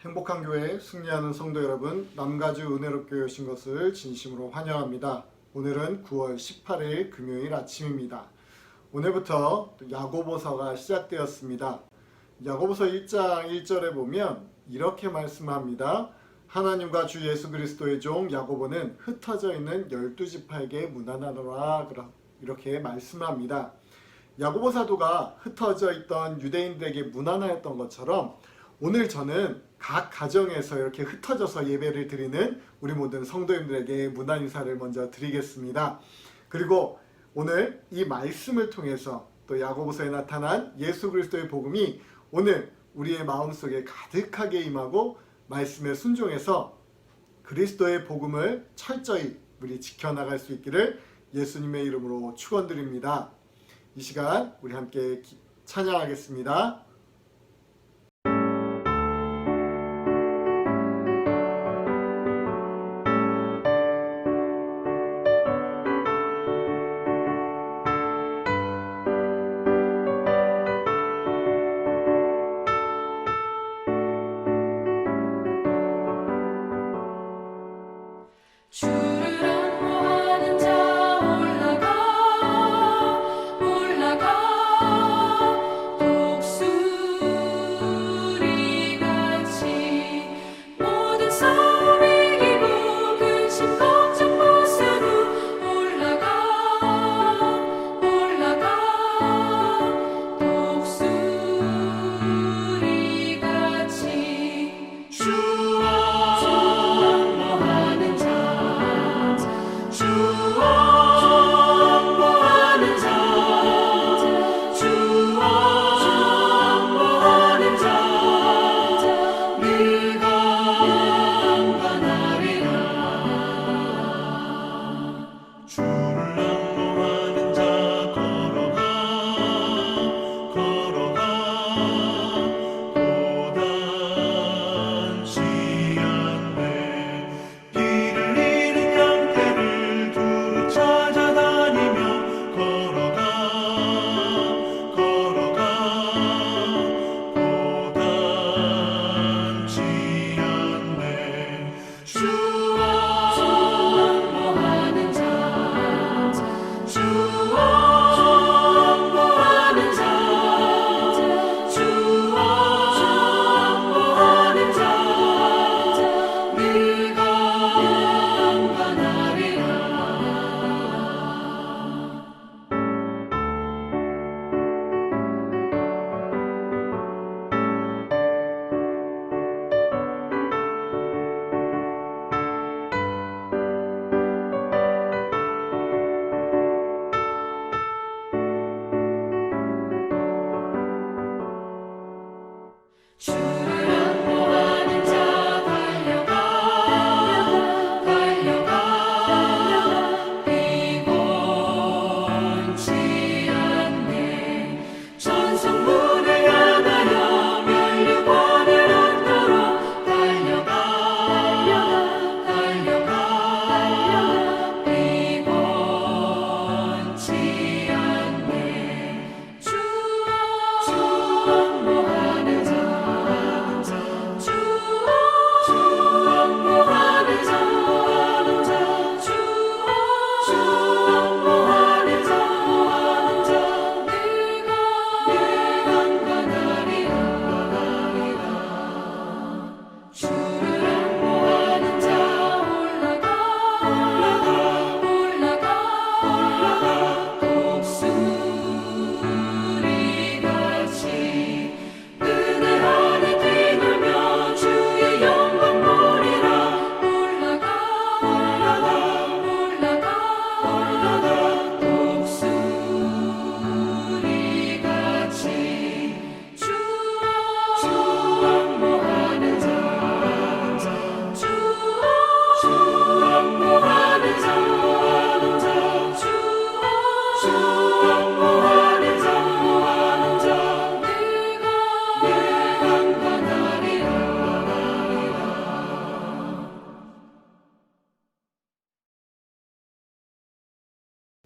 행복한 교회 승리하는 성도 여러분, 남가주 은혜롭게 오신 것을 진심으로 환영합니다. 오늘은 9월 18일 금요일 아침입니다. 오늘부터 야고보서가 시작되었습니다. 야고보서 1장 1절에 보면 이렇게 말씀합니다. 하나님과 주 예수 그리스도의 종 야고보는 흩어져 있는 12지파에게 문안하노라, 이렇게 말씀합니다. 야고보 사도가 흩어져 있던 유대인들에게 문안하였던 것처럼 오늘 저는 각 가정에서 이렇게 흩어져서 예배를 드리는 우리 모든 성도님들에게 문안 인사를 먼저 드리겠습니다. 그리고 오늘 이 말씀을 통해서 또 야고보서에 나타난 예수 그리스도의 복음이 오늘 우리의 마음속에 가득하게 임하고 말씀에 순종해서 그리스도의 복음을 철저히 우리 지켜나갈 수 있기를 예수님의 이름으로 축원드립니다. 이 시간 우리 함께 찬양하겠습니다.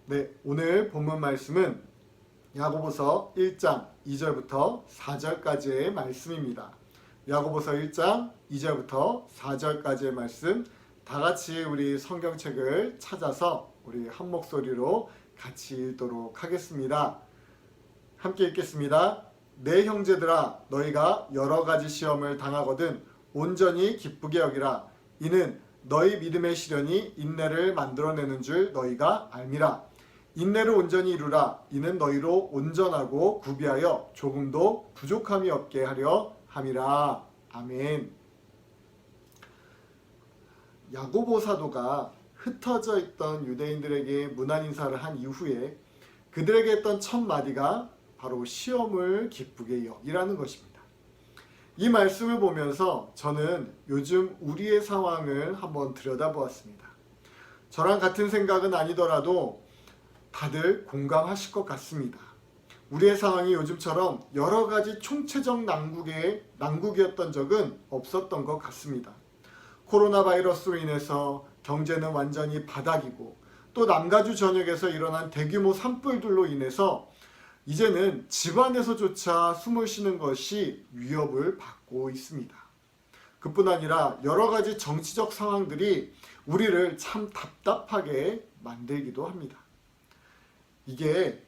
네, 오늘 본문 말씀은 야고보서 1장 2절부터 4절까지의 말씀입니다. 야고보서 1장 2절부터 4절까지의 말씀 다 같이 우리 성경책을 찾아서 우리 한 목소리로 같이 읽도록 하겠습니다. 함께 읽겠습니다. 내 형제들아 너희가 여러 가지 시험을 당하거든 온전히 기쁘게 여기라. 이는 너희 믿음의 시련이 인내를 만들어내는 줄 너희가 알미라. 인내를 온전히 이루라. 이는 너희로 온전하고 구비하여 조금도 부족함이 없게 하려 함이라. 아멘. 야고보 사도가 흩어져 있던 유대인들에게 문안 인사를 한 이후에 그들에게 했던 첫 마디가 바로 시험을 기쁘게 여기라는 것입니다. 이 말씀을 보면서 저는 요즘 우리의 상황을 한번 들여다보았습니다. 저랑 같은 생각은 아니더라도 다들 공감하실 것 같습니다. 우리의 상황이 요즘처럼 여러 가지 총체적 난국이었던 적은 없었던 것 같습니다. 코로나 바이러스로 인해서 경제는 완전히 바닥이고 또 남가주 전역에서 일어난 대규모 산불들로 인해서 이제는 집안에서조차 숨을 쉬는 것이 위협을 받고 있습니다. 그뿐 아니라 여러 가지 정치적 상황들이 우리를 참 답답하게 만들기도 합니다. 이게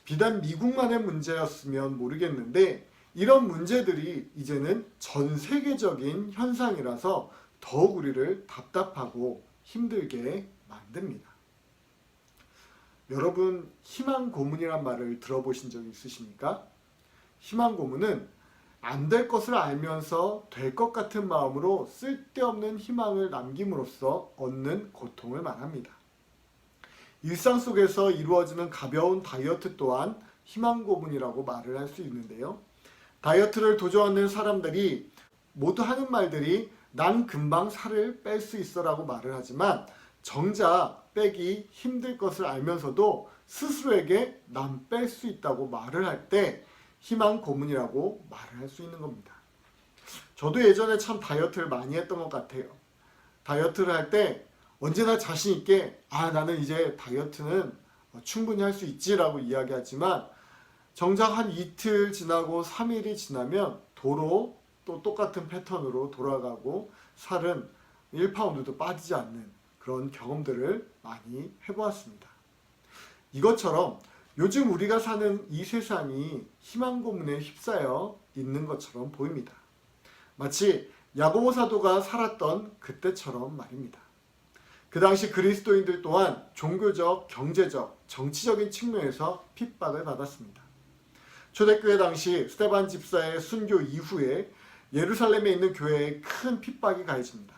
비단 미국만의 문제였으면 모르겠는데 이런 문제들이 이제는 전 세계적인 현상이라서 더욱 우리를 답답하고 힘들게 만듭니다. 여러분 희망 고문이란 말을 들어보신 적 있으십니까? 희망 고문은 안 될 것을 알면서 될 것 같은 마음으로 쓸데없는 희망을 남김으로써 얻는 고통을 말합니다. 일상 속에서 이루어지는 가벼운 다이어트 또한 희망 고문이라고 말을 할 수 있는데요. 다이어트를 도전하는 사람들이 모두 하는 말들이 난 금방 살을 뺄 수 있어 라고 말을 하지만 정작 빼기 힘들 것을 알면서도 스스로에게 난 뺄 수 있다고 말을 할 때 희망 고문이라고 말을 할 수 있는 겁니다. 저도 예전에 참 다이어트를 많이 했던 것 같아요. 다이어트를 할 때 언제나 자신 있게 나는 이제 다이어트는 충분히 할 수 있지 라고 이야기하지만 정작 한 이틀 지나고 3일이 지나면 도로 또 똑같은 패턴으로 돌아가고 살은 1파운드도 빠지지 않는 그런 경험들을 많이 해보았습니다. 이것처럼 요즘 우리가 사는 이 세상이 희망 고문에 휩싸여 있는 것처럼 보입니다. 마치 야고보 사도가 살았던 그때처럼 말입니다. 그 당시 그리스도인들 또한 종교적, 경제적, 정치적인 측면에서 핍박을 받았습니다. 초대교회 당시 스데반 집사의 순교 이후에 예루살렘에 있는 교회에 큰 핍박이 가해집니다.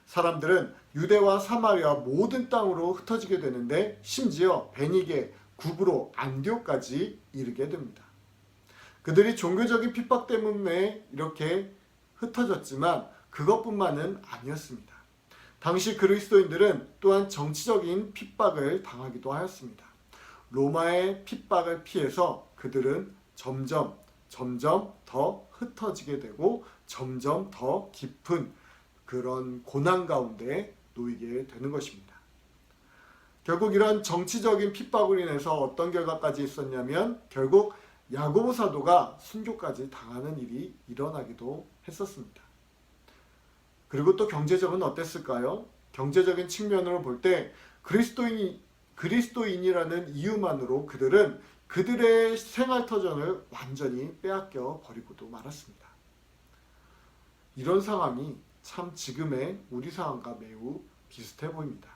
사람들은 유대와 사마리아 모든 땅으로 흩어지게 되는데 심지어 베니게, 구브로, 안디옥까지 이르게 됩니다. 그들이 종교적인 핍박 때문에 이렇게 흩어졌지만 그것뿐만은 아니었습니다. 당시 그리스도인들은 또한 정치적인 핍박을 당하기도 하였습니다. 로마의 핍박을 피해서 그들은 점점 더 흩어지게 되고 점점 더 깊은 그런 고난 가운데 놓이게 되는 것입니다. 결국 이런 정치적인 핍박으로 인해서 어떤 결과까지 있었냐면 결국 야고보 사도가 순교까지 당하는 일이 일어나기도 했었습니다. 그리고 또 경제적은 어땠을까요? 경제적인 측면으로 볼 때 그리스도인이라는 이유만으로 그들은 그들의 생활터전을 완전히 빼앗겨 버리고도 말았습니다. 이런 상황이 참 지금의 우리 상황과 매우 비슷해 보입니다.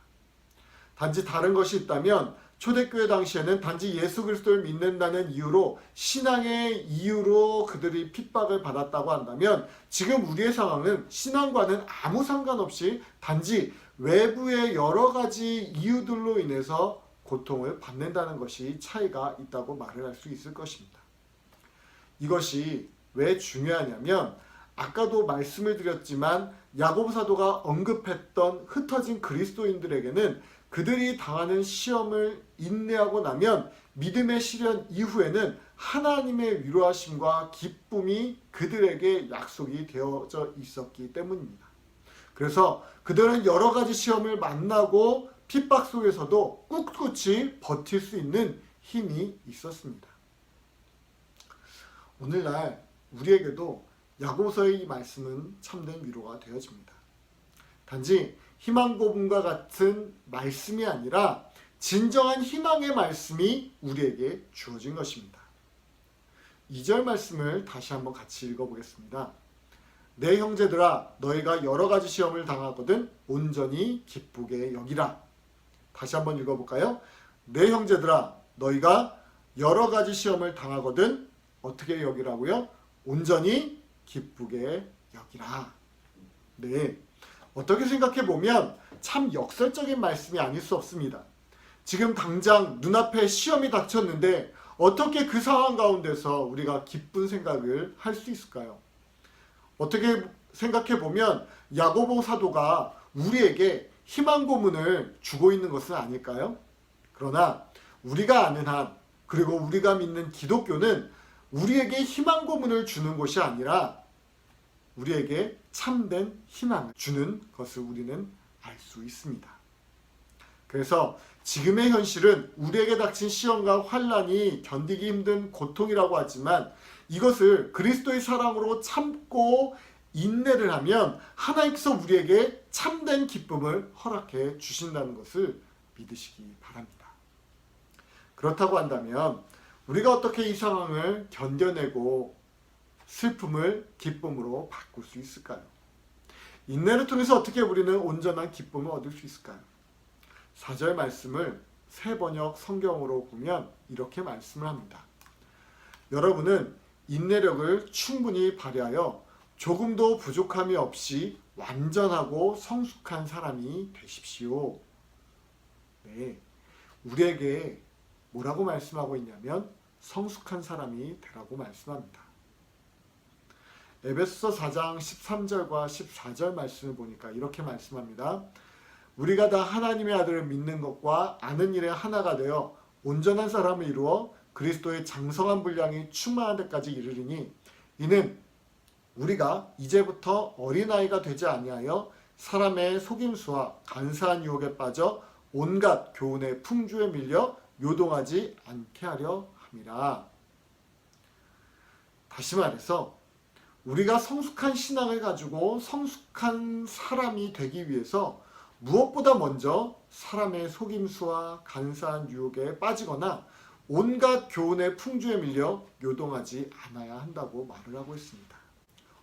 단지 다른 것이 있다면 초대교회 당시에는 단지 예수 그리스도를 믿는다는 이유로 신앙의 이유로 그들이 핍박을 받았다고 한다면 지금 우리의 상황은 신앙과는 아무 상관없이 단지 외부의 여러 가지 이유들로 인해서 고통을 받는다는 것이 차이가 있다고 말을 할 수 있을 것입니다. 이것이 왜 중요하냐면 아까도 말씀을 드렸지만 야고보 사도가 언급했던 흩어진 그리스도인들에게는 그들이 당하는 시험을 인내하고 나면 믿음의 시련 이후에는 하나님의 위로하심과 기쁨이 그들에게 약속이 되어져 있었기 때문입니다. 그래서 그들은 여러 가지 시험을 만나고 핍박 속에서도 꿋꿋이 버틸 수 있는 힘이 있었습니다. 오늘날 우리에게도 야고보서의 이 말씀은 참된 위로가 되어집니다. 단지 희망 고문과 같은 말씀이 아니라 진정한 희망의 말씀이 우리에게 주어진 것입니다. 2절 말씀을 다시 한번 같이 읽어보겠습니다. 내 형제들아 너희가 여러 가지 시험을 당하거든 온전히 기쁘게 여기라. 다시 한번 읽어볼까요? 내 형제들아 너희가 여러 가지 시험을 당하거든 어떻게 여기라고요? 온전히 기쁘게 여기라. 네, 어떻게 생각해 보면 참 역설적인 말씀이 아닐 수 없습니다. 지금 당장 눈앞에 시험이 닥쳤는데 어떻게 그 상황 가운데서 우리가 기쁜 생각을 할 수 있을까요? 어떻게 생각해 보면 야고보 사도가 우리에게 희망 고문을 주고 있는 것은 아닐까요? 그러나 우리가 아는 한, 그리고 우리가 믿는 기독교는 우리에게 희망 고문을 주는 것이 아니라 우리에게 참된 희망을 주는 것을 우리는 알 수 있습니다. 그래서 지금의 현실은 우리에게 닥친 시험과 환난이 견디기 힘든 고통이라고 하지만 이것을 그리스도의 사랑으로 참고 인내를 하면 하나님께서 우리에게 참된 기쁨을 허락해 주신다는 것을 믿으시기 바랍니다. 그렇다고 한다면 우리가 어떻게 이 상황을 견뎌내고 슬픔을 기쁨으로 바꿀 수 있을까요? 인내를 통해서 어떻게 우리는 온전한 기쁨을 얻을 수 있을까요? 4절 말씀을 새 번역 성경으로 보면 이렇게 말씀을 합니다. 여러분은 인내력을 충분히 발휘하여 조금도 부족함이 없이 완전하고 성숙한 사람이 되십시오. 네, 우리에게 뭐라고 말씀하고 있냐면 성숙한 사람이 되라고 말씀합니다. 에베소서 4장 13절과 14절 말씀을 보니까 이렇게 말씀합니다. 우리가 다 하나님의 아들을 믿는 것과 아는 일에 하나가 되어 온전한 사람을 이루어 그리스도의 장성한 분량이 충만한 데까지 이르리니 이는 우리가 이제부터 어린아이가 되지 아니하여 사람의 속임수와 간사한 유혹에 빠져 온갖 교훈의 풍조에 밀려 요동하지 않게 하려 함이라. 다시 말해서 우리가 성숙한 신앙을 가지고 성숙한 사람이 되기 위해서 무엇보다 먼저 사람의 속임수와 간사한 유혹에 빠지거나 온갖 교훈의 풍조에 밀려 요동하지 않아야 한다고 말을 하고 있습니다.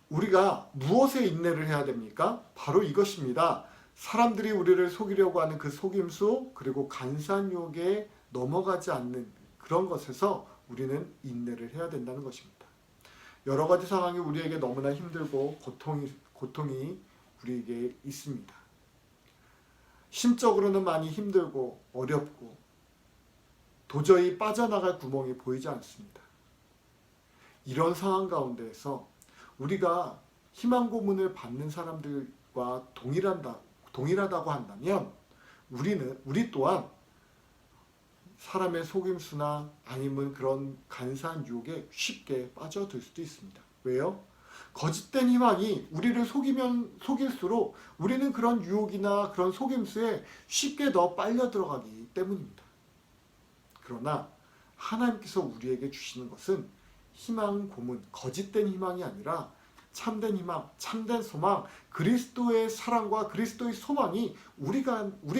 우리가 무엇에 인내를 해야 됩니까? 바로 이것입니다. 사람들이 우리를 속이려고 하는 그 속임수 그리고 간사한 유혹에 넘어가지 않는 그런 것에서 우리는 인내를 해야 된다는 것입니다. 여러 가지 상황이 우리에게 너무나 힘들고 고통이 우리에게 있습니다. 심적으로는 많이 힘들고 어렵고 도저히 빠져나갈 구멍이 보이지 않습니다. 이런 상황 가운데에서 우리가 희망 고문을 받는 사람들과 동일하다고 한다면 우리 또한 사람의 속임수나 아니면 그런 간사한 유혹에 쉽게 빠져들 수도 있습니다. 왜요? 거짓된 희망이 우리를 속일수록 우리는 그런 유혹이나 그런 속임수에 쉽게 더 빨려 들어가기 때문입니다. 그러나 하나님께서 우리에게 주시는 것은 희망 고문, 거짓된 희망이 아니라 참된 희망, 참된 소망, 그리스도의 사랑과 그리스도의 소망이 우리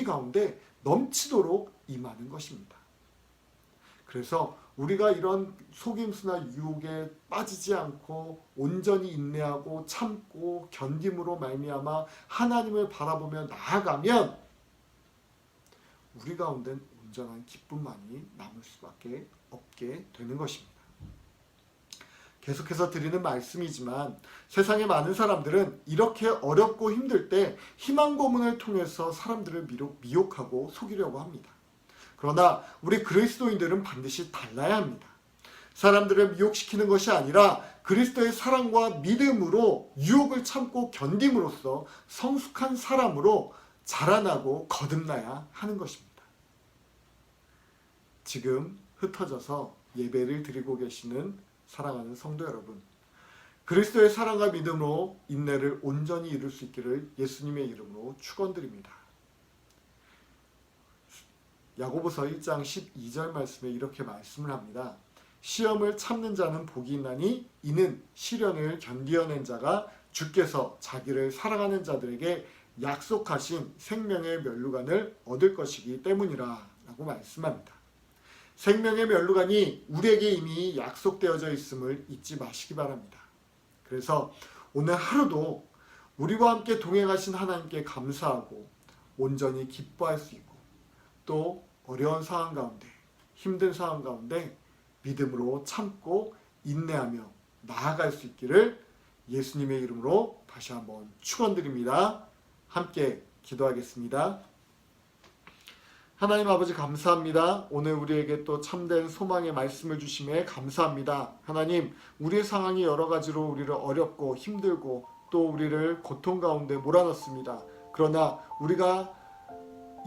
가운데 넘치도록 임하는 것입니다. 그래서 우리가 이런 속임수나 유혹에 빠지지 않고 온전히 인내하고 참고 견딤으로 말미암아 하나님을 바라보며 나아가면 우리 가운데는 온전한 기쁨만이 남을 수밖에 없게 되는 것입니다. 계속해서 드리는 말씀이지만 세상의 많은 사람들은 이렇게 어렵고 힘들 때 희망 고문을 통해서 사람들을 미혹하고 속이려고 합니다. 그러나 우리 그리스도인들은 반드시 달라야 합니다. 사람들을 미혹시키는 것이 아니라 그리스도의 사랑과 믿음으로 유혹을 참고 견딤으로써 성숙한 사람으로 자라나고 거듭나야 하는 것입니다. 지금 흩어져서 예배를 드리고 계시는 사랑하는 성도 여러분, 그리스도의 사랑과 믿음으로 인내를 온전히 이룰 수 있기를 예수님의 이름으로 축원드립니다. 야고보서 1장 12절 말씀에 이렇게 말씀을 합니다. 시험을 참는 자는 복이 있나니 이는 시련을 견디어낸 자가 주께서 자기를 사랑하는 자들에게 약속하신 생명의 면류관을 얻을 것이기 때문이라 라고 말씀합니다. 생명의 면류관이 우리에게 이미 약속되어져 있음을 잊지 마시기 바랍니다. 그래서 오늘 하루도 우리와 함께 동행하신 하나님께 감사하고 온전히 기뻐할 수 있고 또 어려운 상황 가운데 힘든 상황 가운데 믿음으로 참고 인내하며 나아갈 수 있기를 예수님의 이름으로 다시 한번 축원드립니다. 함께 기도하겠습니다. 하나님 아버지 감사합니다. 오늘 우리에게 또 참된 소망의 말씀을 주심에 감사합니다. 하나님, 우리의 상황이 여러 가지로 우리를 어렵고 힘들고 또 우리를 고통 가운데 몰아넣습니다. 그러나 우리가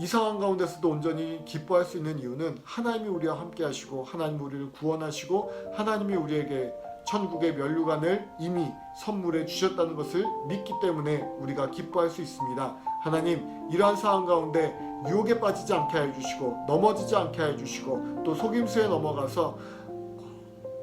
이 상황 가운데서도 온전히 기뻐할 수 있는 이유는 하나님이 우리와 함께 하시고 하나님이 우리를 구원하시고 하나님이 우리에게 천국의 면류관을 이미 선물해 주셨다는 것을 믿기 때문에 우리가 기뻐할 수 있습니다. 하나님, 이러한 상황 가운데 유혹에 빠지지 않게 해주시고 넘어지지 않게 해주시고 또 속임수에 넘어가서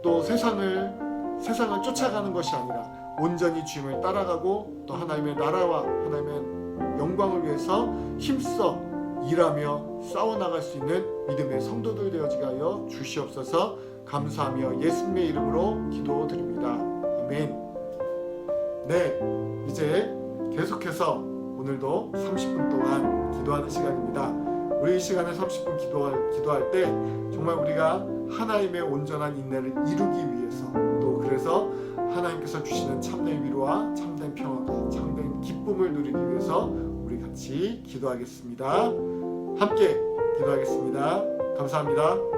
또 세상을 쫓아가는 것이 아니라 온전히 주님을 따라가고 또 하나님의 나라와 하나님의 영광을 위해서 힘써 일하며 싸워나갈 수 있는 믿음의 성도들 되어지게 하여 주시옵소서. 감사하며 예수님의 이름으로 기도드립니다. 아멘. 네, 이제 계속해서 오늘도 30분 동안 기도하는 시간입니다. 우리 이 시간에 30분 기도할 때 정말 우리가 하나님의 온전한 인내를 이루기 위해서 또 그래서 하나님께서 주시는 참된 위로와 참된 평화가 참된 기쁨을 누리기 위해서 우리 같이 기도하겠습니다. 함께 기도하겠습니다. 감사합니다.